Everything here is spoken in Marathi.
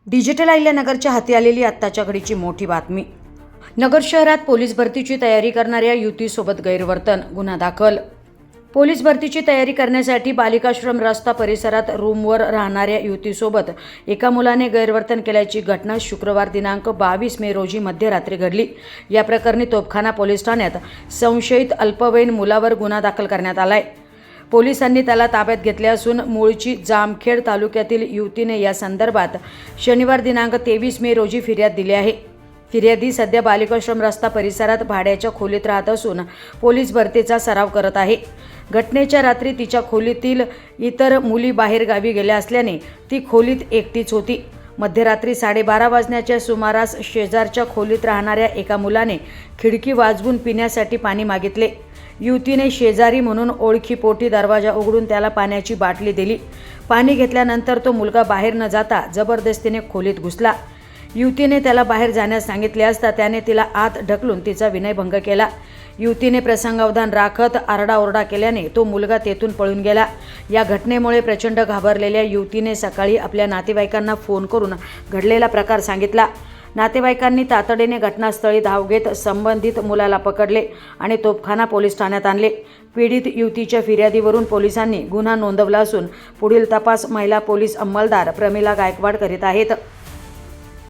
डिजिटल अहिल्यानगरच्या हाती आलेली आत्ताच्या घडीची मोठी बातमी. नगर शहरात पोलीस भरतीची तयारी करणाऱ्या युवतीसोबत गैरवर्तन, गुन्हा दाखल. पोलीस भरतीची तयारी करण्यासाठी बालिकाश्रम रस्ता परिसरात रूमवर राहणाऱ्या युवतीसोबत एका मुलाने गैरवर्तन केल्याची घटना शुक्रवार दिनांक 22 मे रोजी मध्यरात्री घडली. या प्रकरणी तोफखाना पोलीस ठाण्यात संशयित अल्पवयीन मुलावर गुन्हा दाखल करण्यात आलाय. पोलिसांनी त्याला ताब्यात घेतले असून मूळची जामखेड तालुक्यातील युवतीने या संदर्भात शनिवार दिनांक 23 मे रोजी फिर्याद दिली आहे. फिर्यादी सध्या बालिकाश्रम रस्ता परिसरात भाड्याच्या खोलीत राहत असून पोलीस भरतीचा सराव करत आहे. घटनेच्या रात्री तिच्या खोलीतील इतर मुली बाहेर गावी गेल्या असल्याने ती खोलीत एकटीच होती. मध्यरात्री 12:30 वाजण्याच्या सुमारास शेजारच्या खोलीत राहणाऱ्या एका मुलाने खिडकी वाजवून पिण्यासाठी पाणी मागितले. युवतीने शेजारी म्हणून ओळखीपोटी दरवाजा उघडून त्याला पाण्याची बाटली दिली. पाणी घेतल्यानंतर तो मुलगा बाहेर न जाता जबरदस्तीने खोलीत घुसला. युवतीने त्याला बाहेर जाण्यास सांगितले असता त्याने तिला आत ढकलून तिचा विनयभंग केला. युवतीने प्रसंगावधान राखत आरडाओरडा केल्याने तो मुलगा तेथून पळून गेला. या घटनेमुळे प्रचंड घाबरलेल्या युवतीने सकाळी आपल्या नातेवाईकांना फोन करून घडलेला प्रकार सांगितला. नातेवाईकांनी तातडीने घटनास्थळी धाव घेत संबंधित मुलाला पकडले आणि तोफखाना पोलीस ठाण्यात आणले. पीडित युवतीच्या फिर्यादीवरून पोलिसांनी गुन्हा नोंदवला असून पुढील तपास महिला पोलीस अंमलदार प्रमिला गायकवाड करीत आहेत.